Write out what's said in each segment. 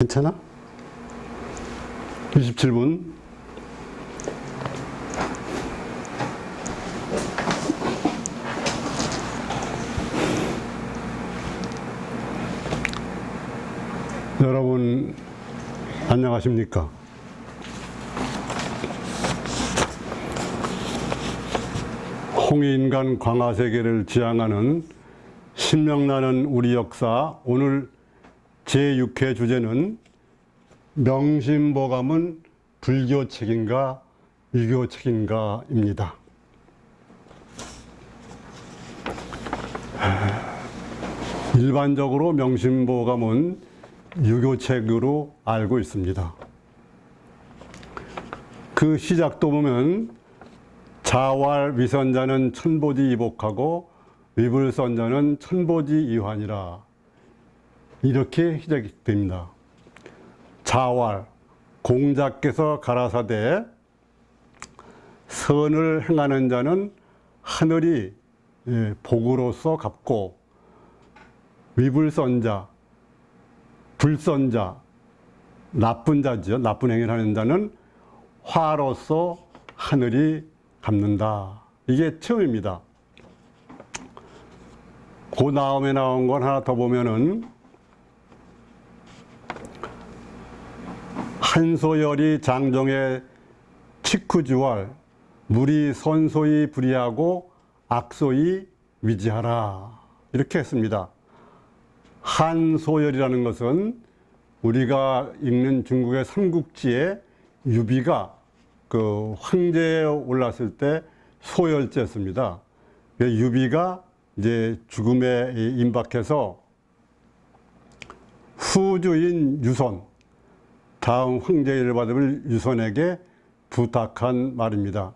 괜찮아? 27분. 여러분, 안녕하십니까? 홍익인간 광화세계를 지향하는 신명나는 우리 역사, 오늘 제6회 주제는 명심보감은 불교책인가 유교책인가입니다. 일반적으로 명심보감은 유교책으로 알고 있습니다. 그 시작도 보면 자왈 위선자는 천보지 이복하고 위불선자는 천보지 이환이라 이렇게 시작됩니다. 자왈, 공자께서 가라사대 선을 행하는 자는 하늘이 복으로서 갚고 위불선자, 불선자, 나쁜 자죠. 나쁜 행위를 하는 자는 화로서 하늘이 갚는다. 이게 처음입니다. 그 다음에 나온 건 하나 더 보면은 한소열이 장정의 직후주월 물이 선소히 불이하고 악소히 위지하라 이렇게 했습니다. 한소열이라는 것은 우리가 읽는 중국의 삼국지에 유비가 그 황제에 올랐을 때 소열제였습니다. 유비가 이제 죽음에 임박해서 후주인 유선, 다음 황제를 받을 유선에게 부탁한 말입니다.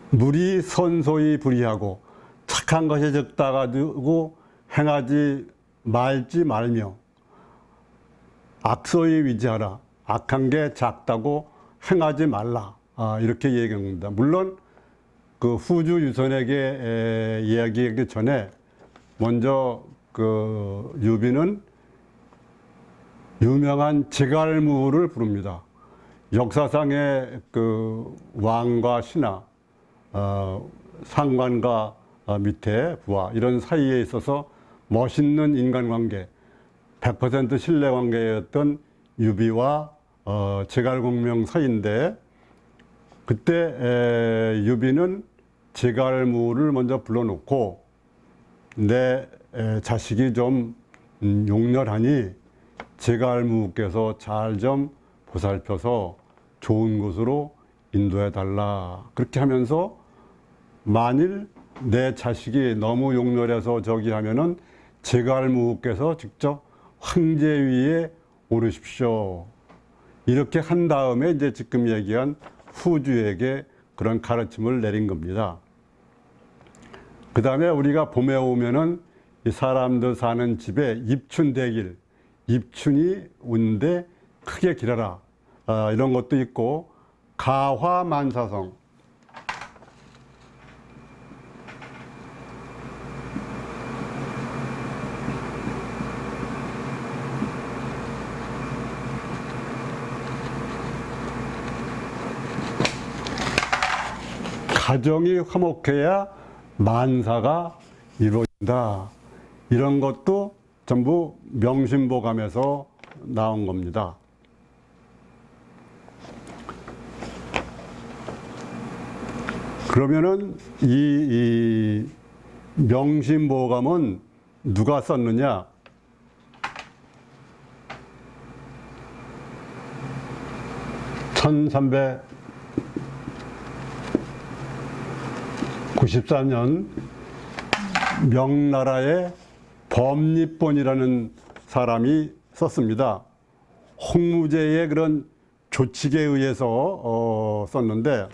물이 선소히 불이하고 착한 것이 적다 가지고 행하지 말지 말며 악소히 위지하라. 악한 게 작다고 행하지 말라. 이렇게 얘기합니다. 물론 그 후주 유선에게 이야기하기 전에 먼저 그 유비는 유명한 제갈무를 부릅니다. 역사상의 그 왕과 신하, 상관과 밑에 부하 이런 사이에 있어서 멋있는 인간관계, 100% 신뢰관계였던 유비와 제갈공명 사이인데 그때 유비는 제갈무를 먼저 불러놓고 내 자식이 좀 용렬하니 제갈무께서 잘 좀 보살펴서 좋은 곳으로 인도해달라. 그렇게 하면서 만일 내 자식이 너무 용렬해서 저기 하면은 제갈무께서 직접 황제위에 오르십시오. 이렇게 한 다음에 이제 지금 얘기한 후주에게 그런 가르침을 내린 겁니다. 그 다음에 우리가 봄에 오면은 이 사람들 사는 집에 입춘대길, 입춘이 온데 크게 길어라. 이런 것도 있고, 가화만사성. 가정이 화목해야 만사가 이루어진다. 이런 것도 전부 명심보감에서 나온 겁니다. 그러면은 이 명심보감은 누가 썼느냐? (1394년) 명나라의 범립본이라는 사람이 썼습니다. 홍무제의 그런 조칙에 의해서 썼는데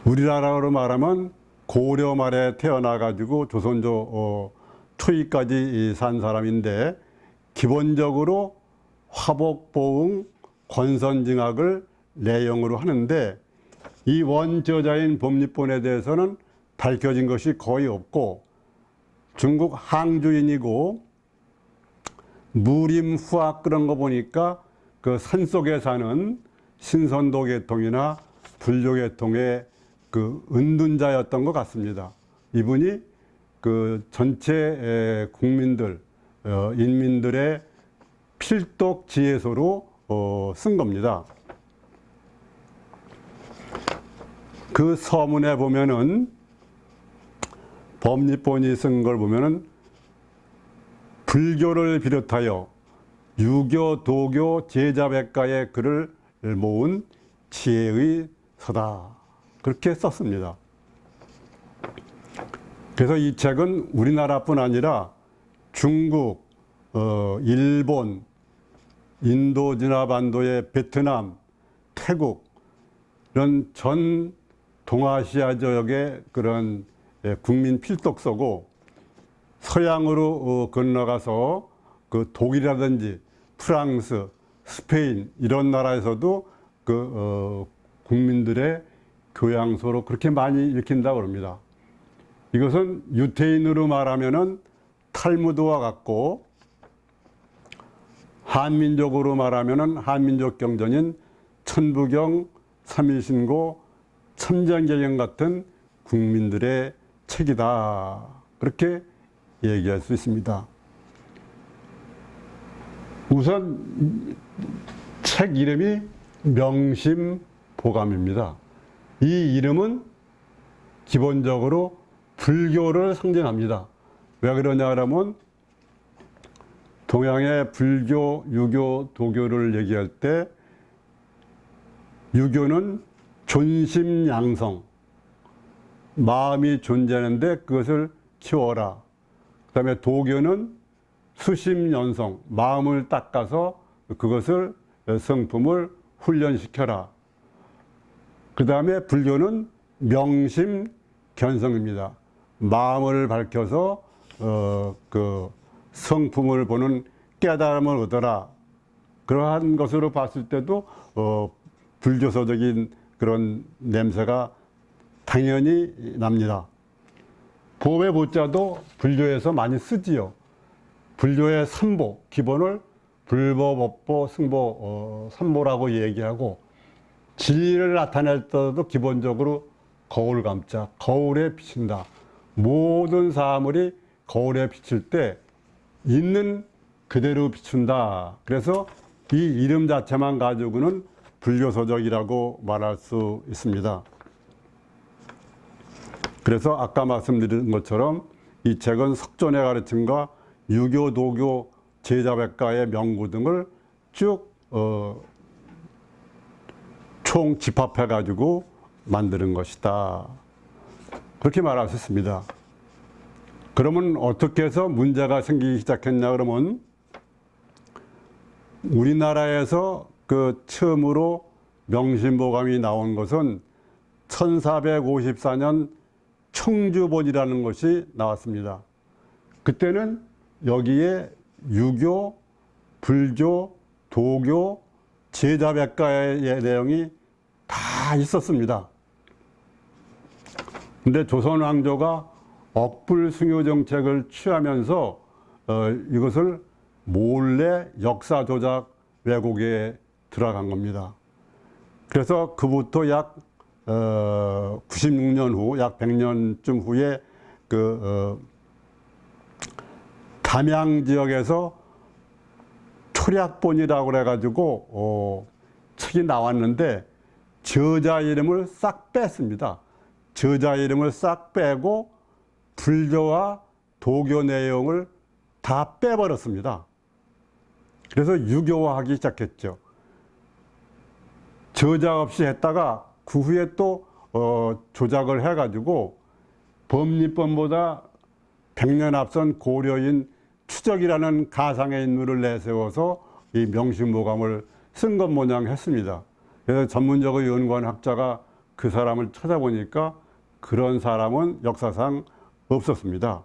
우리나라로 말하면 고려 말에 태어나가지고 조선조 초기까지 산 사람인데 기본적으로 화복보응 권선징악을 내용으로 하는데 이 원저자인 범립본에 대해서는 밝혀진 것이 거의 없고 중국 항주인이고 무림 후학 그런 거 보니까 그 산속에 사는 신선도 계통이나 불교 계통의 그 은둔자였던 것 같습니다. 이분이 그 전체 국민들, 인민들의 필독 지혜서로 쓴 겁니다. 그 서문에 보면은 법립본이 쓴 걸 보면은 불교를 비롯하여 유교, 도교, 제자백가의 글을 모은 지혜의 서다. 그렇게 썼습니다. 그래서 이 책은 우리나라뿐 아니라 중국, 일본, 인도 진화반도의 베트남, 태국 이런 전 동아시아 지역의 그런 국민 필독서고 서양으로 건너가서 그 독일이라든지 프랑스, 스페인 이런 나라에서도 그 국민들의 교양서로 그렇게 많이 읽힌다고 합니다. 이것은 유태인으로 말하면은 탈무드와 같고 한민족으로 말하면은 한민족 경전인 천부경, 삼일신고, 첨정계경 같은 국민들의 책이다. 그렇게 얘기할 수 있습니다. 우선 책 이름이 명심보감입니다. 이 이름은 기본적으로 불교를 상징합니다. 왜 그러냐 하면 동양의 불교, 유교, 도교를 얘기할 때 유교는 존심양성, 마음이 존재하는데 그것을 키워라. 그 다음에 도교는 수심연성, 마음을 닦아서 그것을 성품을 훈련시켜라. 그 다음에 불교는 명심견성입니다. 마음을 밝혀서 그 성품을 보는 깨달음을 얻어라. 그러한 것으로 봤을 때도 불교서적인 그런 냄새가 당연히 납니다. 보배 보자도 불교에서 많이 쓰지요. 불교의 삼보, 기본을 불보, 법보, 승보, 삼보라고 얘기하고 진리를 나타낼 때도 기본적으로 거울 감자, 거울에 비친다. 모든 사물이 거울에 비칠 때 있는 그대로 비춘다. 그래서 이 이름 자체만 가지고는 불교서적이라고 말할 수 있습니다. 그래서 아까 말씀드린 것처럼 이 책은 석존의 가르침과 유교, 도교, 제자백가의 명구 등을 쭉 총 집합해 가지고 만드는 것이다. 그렇게 말할 수 있습니다. 그러면 어떻게 해서 문제가 생기기 시작했냐 그러면 우리나라에서 그 처음으로 명심보감이 나온 것은 1454년 청주본이라는 것이 나왔습니다. 그때는 여기에 유교, 불교, 도교, 제자백가의 내용이 다 있었습니다. 근데 조선 왕조가 억불숭유 정책을 취하면서 이것을 몰래 역사 조작 왜곡에 들어간 겁니다. 그래서 그부터 약 96년 후, 약 100년쯤 후에 담양 지역에서 초략본이라고 그래가지고 책이 나왔는데 저자 이름을 싹 뺐습니다. 저자 이름을 싹 빼고 불교와 도교 내용을 다 빼버렸습니다. 그래서 유교화하기 시작했죠. 저자 없이 했다가 그 후에 또 조작을 해가지고 법립본보다 100년 앞선 고려인 추적이라는 가상의 인물을 내세워서 이 명심보감을 쓴 것 모양 했습니다. 그래서 전문적으로 연구한 학자가 그 사람을 찾아보니까 그런 사람은 역사상 없었습니다.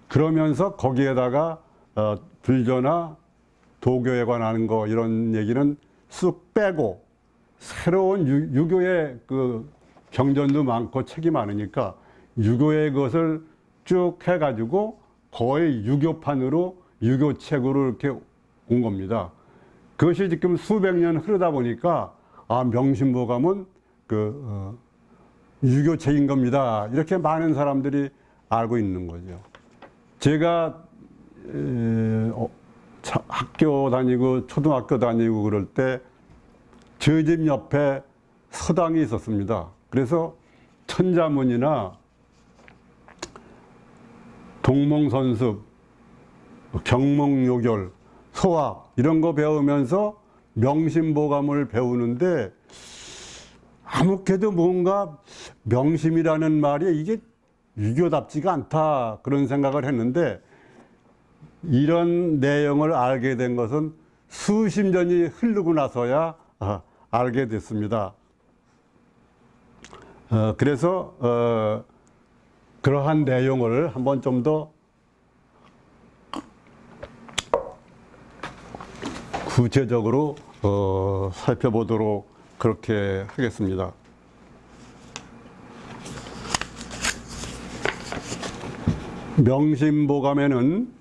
그러면서 거기에다가 불교나 도교에 관한 거 이런 얘기는 쑥 빼고 새로운 유교의 그 경전도 많고 책이 많으니까 유교의 것을 쭉 해가지고 거의 유교판으로 유교책으로 이렇게 온 겁니다. 그것이 지금 수백 년 흐르다 보니까 명심보감은 유교책인 겁니다. 이렇게 많은 사람들이 알고 있는 거죠. 제가 학교 다니고 초등학교 다니고 그럴 때 저희 집 옆에 서당이 있었습니다. 그래서 천자문이나 동몽선습, 경몽요결, 소학 이런 거 배우면서 명심보감을 배우는데 아무래도 뭔가 명심이라는 말이 이게 유교답지가 않다 그런 생각을 했는데 이런 내용을 알게 된 것은 수십 년이 흐르고 나서야 알게 됐습니다. 그래서 그러한 내용을 한번 좀 더 구체적으로 살펴보도록 그렇게 하겠습니다. 명심보감에는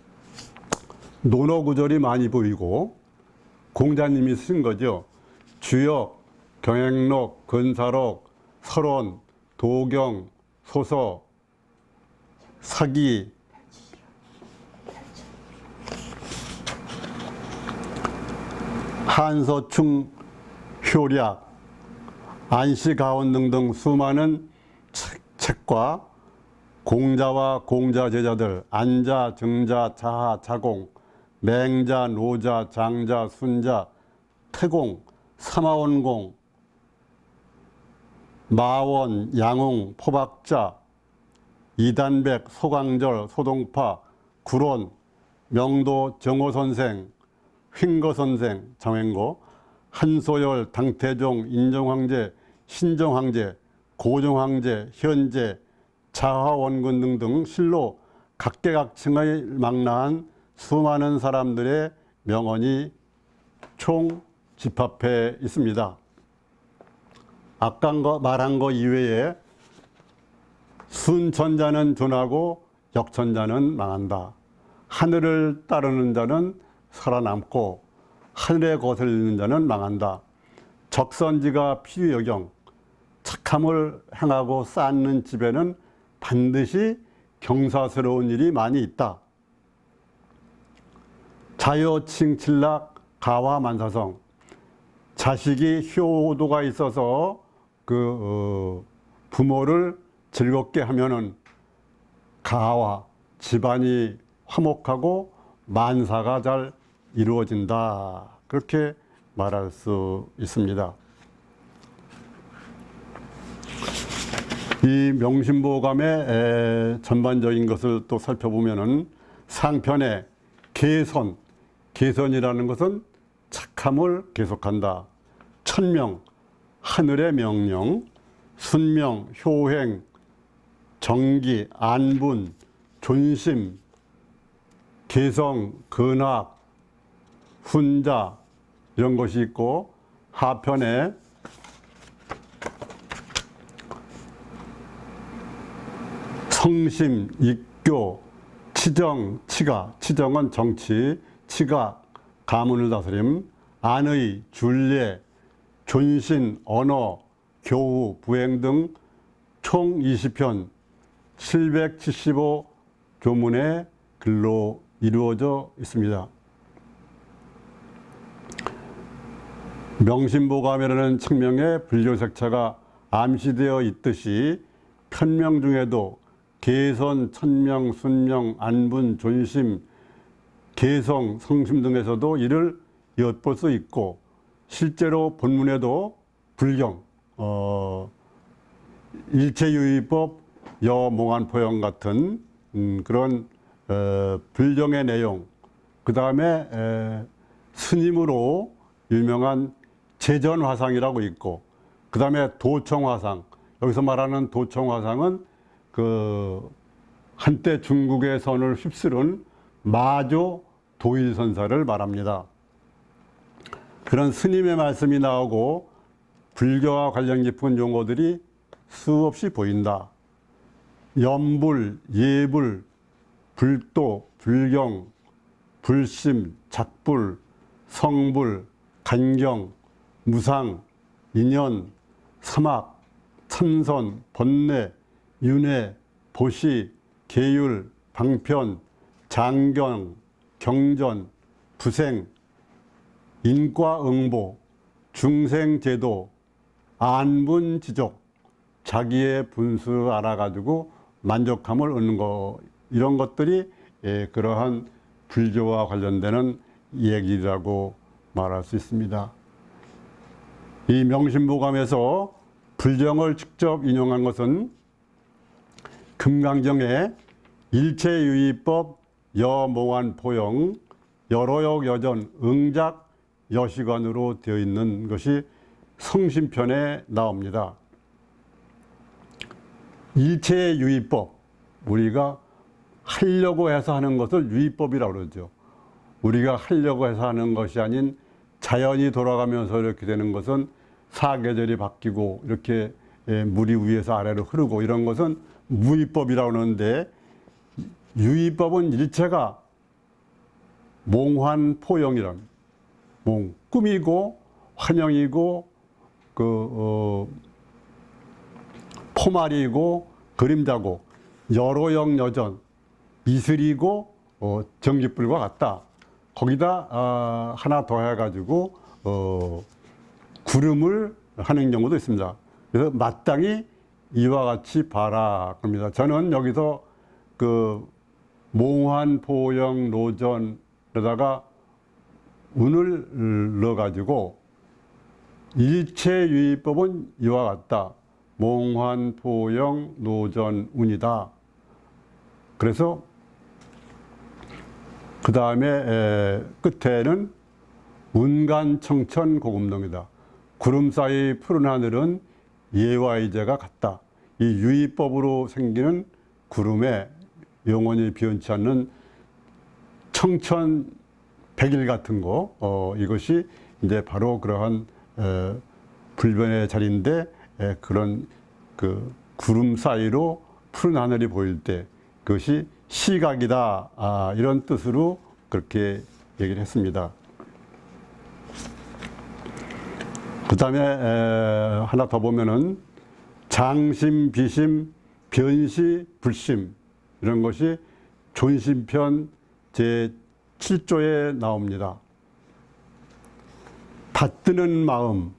논어구절이 많이 보이고 공자님이 쓴 거죠. 주역, 경행록, 근사록, 설원, 도경, 소서, 사기, 한서충, 효략, 안시가원 등등 수많은 책과 공자와 공자 제자들, 안자, 정자, 자하, 자공, 맹자, 노자, 장자, 순자, 태공, 삼하원공, 마원, 양웅, 포박자, 이단백, 소강절, 소동파, 구론, 명도, 정호선생, 횡거선생, 정행고, 한소열, 당태종, 인정황제, 신정황제, 고정황제, 현제, 자하원군 등등 실로 각계각층의 망라한 수많은 사람들의 명언이 총 집합해 있습니다. 아까 말한 거 이외에 순천자는 존하고 역천자는 망한다. 하늘을 따르는 자는 살아남고 하늘에 거슬리는 자는 망한다. 적선지가 필요여경, 착함을 행하고 쌓는 집에는 반드시 경사스러운 일이 많이 있다. 자여칭칠락 가화만사성, 자식이 효도가 있어서 부모를 즐겁게 하면은 가화, 집안이 화목하고 만사가 잘 이루어진다. 그렇게 말할 수 있습니다. 이 명심보감의 전반적인 것을 또 살펴보면은 상편에 개선, 개선이라는 것은 착함을 계속한다. 천명, 하늘의 명령, 순명, 효행, 정기, 안분, 존심, 개성, 근학, 훈자 이런 것이 있고 하편에 성심, 익교, 치정, 치가, 치정은 정치, 치가 가문을 다스림, 안의, 준례, 존신, 언어, 교우, 부행 등 총 20편 775 조문의 글로 이루어져 있습니다. 명심보감이라는 책명에 불교색차가 암시되어 있듯이 편명 중에도 개선, 천명, 순명, 안분, 존심, 개성, 성심 등에서도 이를 엿볼 수 있고 실제로 본문에도 불경, 일체유의법, 여몽안포형 같은 그런 불경의 내용, 그 다음에 스님으로 유명한 제전화상이라고 있고, 그 다음에 도청화상, 여기서 말하는 도청화상은 한때 중국의 선을 휩쓸은 마조 도일선사를 말합니다. 그런 스님의 말씀이 나오고 불교와 관련 깊은 용어들이 수없이 보인다. 염불, 예불, 불도, 불경, 불심, 작불, 성불, 간경, 무상, 인연, 사막, 천선, 번뇌, 윤회, 보시, 계율, 방편, 장경, 경전, 부생, 인과응보, 중생제도, 안분지족, 자기의 분수를 알아가지고 만족함을 얻는 거, 이런 것들이 그러한 불교와 관련되는 얘기라고 말할 수 있습니다. 이 명심보감에서 불정을 직접 인용한 것은 금강경에 일체유의법 여몽환포영 여로역 여전 응작 여시관으로 되어 있는 것이 성심편에 나옵니다. 일체유의법, 우리가 하려고 해서 하는 것을 유의법이라고 그러죠. 우리가 하려고 해서 하는 것이 아닌 자연이 돌아가면서 이렇게 되는 것은 사계절이 바뀌고 이렇게 물이 위에서 아래로 흐르고 이런 것은 무의법이라고 하는데, 유의법은 일체가 몽환포영이란, 꿈이고 환영이고 포말이고 그림자고 여로역 여전 이슬이고 전깃불과 같다. 거기다 하나 더 해가지고 구름을 하는 경우도 있습니다. 그래서 마땅히 이와 같이 봐라 겁니다. 저는 여기서 그 몽환포영 노전에다가 운을 넣어가지고 일체유의법은 이와 같다. 몽환포영 노전 운이다. 그래서 그 다음에 끝에는 운간청천 고금동이다. 구름 사이 푸른 하늘은 예와 이제가 같다. 이 유의법으로 생기는 구름에 영원히 변치 않는 청천백일 같은 거, 이것이 이제 바로 그러한 불변의 자리인데, 그런 그 구름 사이로 푸른 하늘이 보일 때 그것이 시각이다, 이런 뜻으로 그렇게 얘기를 했습니다. 그 다음에 하나 더 보면은 장심, 비심, 변시, 불심, 이런 것이 존심편 제7조에 나옵니다. 받드는 마음,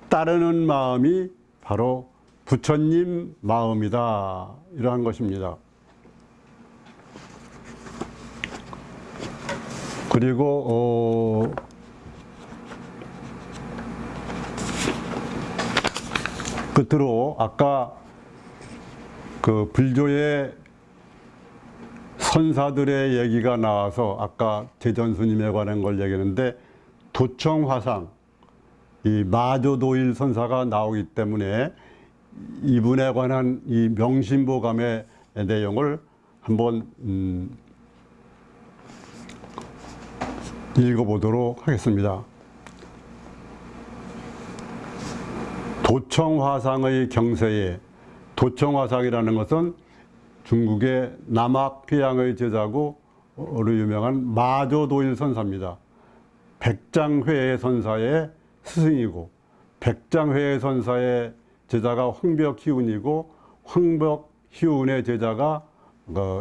따르는 마음이 바로 부처님 마음이다, 이러한 것입니다. 그리고 끝으로 아까 그 불교의 선사들의 얘기가 나와서 아까 제전스님에 관한 걸 얘기했는데, 도청화상, 이 마조도일 선사가 나오기 때문에 이분에 관한 이 명심보감의 내용을 한번 읽어보도록 하겠습니다. 도청화상의 경세에, 도청화상이라는 것은 중국의 남학회양의 제자고 유명한 마조도일 선사입니다. 백장회의 선사의 스승이고, 백장회의 선사의 제자가 황벽희운이고, 황벽희운의 제자가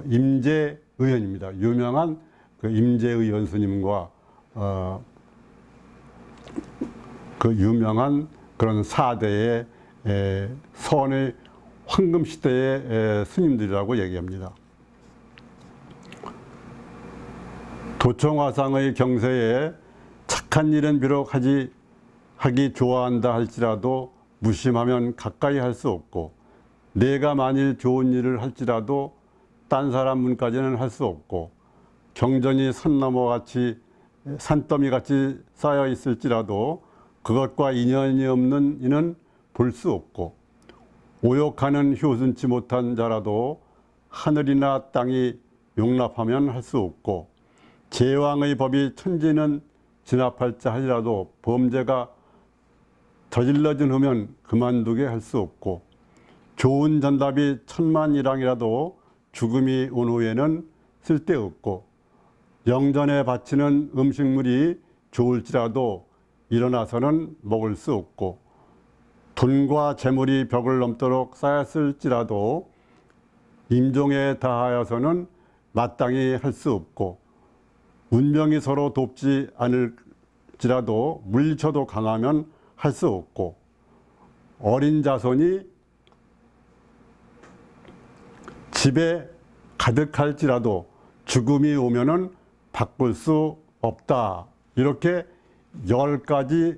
임재의현입니다. 유명한 그 임재의현 스님과 그 유명한 그런 4대의 선의 황금시대의 스님들이라고 얘기합니다. 도청화상의 경세에 착한 일은 비록 하기 좋아한다 할지라도 무심하면 가까이 할 수 없고, 내가 만일 좋은 일을 할지라도 딴 사람 문까지는 할 수 없고, 경전이 산더미 같이 쌓여 있을지라도 그것과 인연이 없는 이는 볼 수 없고, 오욕하는 효순치 못한 자라도 하늘이나 땅이 용납하면 할 수 없고, 제왕의 법이 천지는 진압할자 하리라도 범죄가 저질러진 후면 그만두게 할 수 없고, 좋은 전답이 천만일왕이라도 죽음이 온 후에는 쓸데없고, 영전에 바치는 음식물이 좋을지라도 일어나서는 먹을 수 없고, 돈과 재물이 벽을 넘도록 쌓였을지라도 임종에 다하여서는 마땅히 할 수 없고, 운명이 서로 돕지 않을지라도 물리쳐도 강하면 할 수 없고, 어린 자손이 집에 가득할지라도 죽음이 오면은 바꿀 수 없다. 이렇게 10가지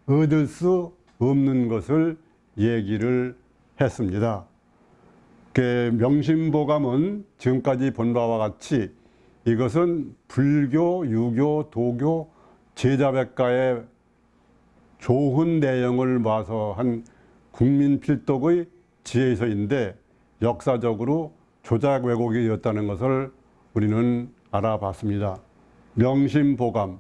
얻을 수 없는 것을 얘기를 했습니다. 명심보감은 지금까지 본 바와 같이 이것은 불교, 유교, 도교, 제자백가의 좋은 내용을 모아서 한 국민필독의 지혜서인데 역사적으로 조작 왜곡이 되었다는 것을 우리는 알아봤습니다. 명심보감,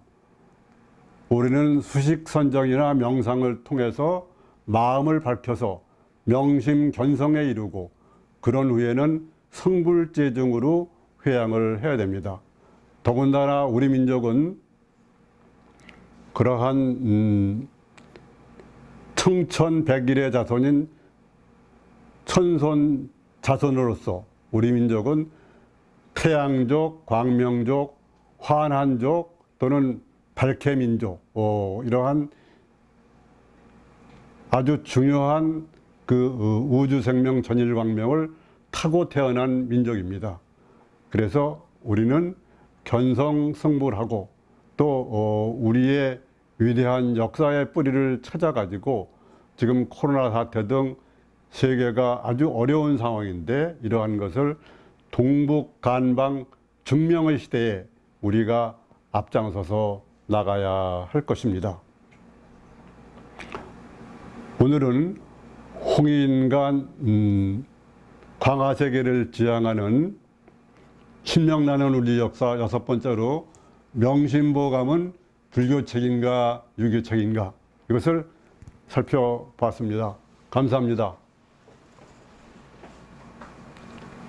우리는 수식선정이나 명상을 통해서 마음을 밝혀서 명심견성에 이르고 그런 후에는 성불재증으로 회양을 해야 됩니다. 더군다나 우리 민족은 그러한 청천백일의 자손인 천손 자손으로서 우리 민족은 태양족, 광명족, 환한족 또는 발케민족, 이러한 아주 중요한 그 우주생명 전일광명을 타고 태어난 민족입니다. 그래서 우리는 견성성불하고 또 우리의 위대한 역사의 뿌리를 찾아가지고 지금 코로나 사태 등 세계가 아주 어려운 상황인데 이러한 것을 동북간방 증명의 시대에 우리가 앞장서서 나가야 할 것입니다. 오늘은 홍인간 광화세계를 지향하는 신명나는 우리 역사 6번째로 명심보감은 불교책인가 유교책인가 이것을 살펴봤습니다. 감사합니다.